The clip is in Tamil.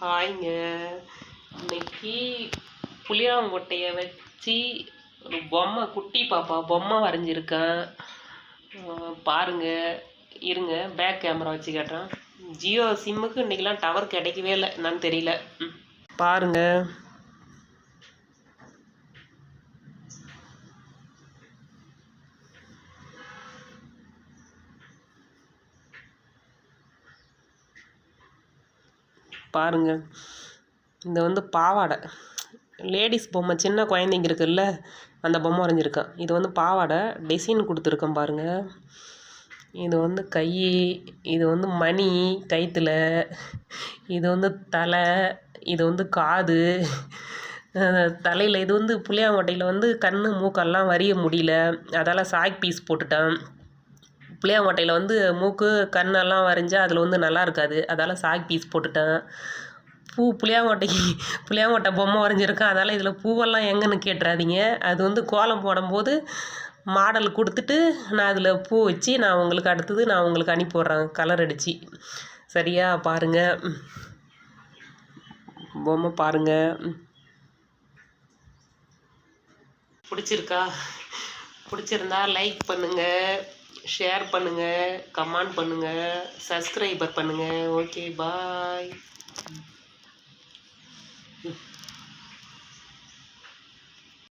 ஹாய்ங்க. இன்னைக்கு புளியாங்கொட்டையை வச்சு ஒரு பொம்மை, குட்டி பாப்பா பொம்மை வரைஞ்சிருக்கேன். பாருங்க. இருங்க, பேக் கேமரா வச்சு கேட்டேன். ஜியோ சிம்முக்கு இன்னைக்கெல்லாம் டவர் கிடைக்கவே இல்லை, என்னன்னு தெரியல. பாருங்க. பாருங்க, இந்த பாவாடை, லேடிஸ் பொம்மை, சின்ன குழந்தைங்க இருக்குல்ல, அந்த பொம்மை வரைஞ்சிருக்கேன். இது பாவாடை டிசைன் கொடுத்துருக்கேன் பாருங்கள். இது கை, இது மணி கைத்தில், இது தலை, இது காது, தலையில் இது புளியாங்கொட்டையில் கண் மூக்கெல்லாம் வரைய முடியல, அதால் சாக் பீஸ் போட்டுட்டேன். புளியாங்கொட்டையில் மூக்கு கண்ணெல்லாம் வரைஞ்சா அதில் நல்லா இருக்காது, அதால் சாக் பீஸ் போட்டுட்டேன். புளியாங்கொட்டை பொம்மை வரைஞ்சிருக்கேன், அதால் இதில் பூவெல்லாம் எங்கன்னு கேட்டுறாதீங்க. அது கோலம் போடும்போது மாடல் கொடுத்துட்டு நான் அதில் பூ வச்சு நான் உங்களுக்கு அடுத்தது நான் உங்களுக்கு அனுப்பி விட்றேன், கலர் அடித்து. சரியா? பாருங்கள், பொம்மை பாருங்கள். பிடிச்சிருக்கா? பிடிச்சிருந்தா லைக் பண்ணுங்கள், ஷேர் பண்ணுங்கள், கமெண்ட் பண்ணுங்கள், சப்ஸ்கிரைபர் பண்ணுங்கள். ஓகே, பாய்.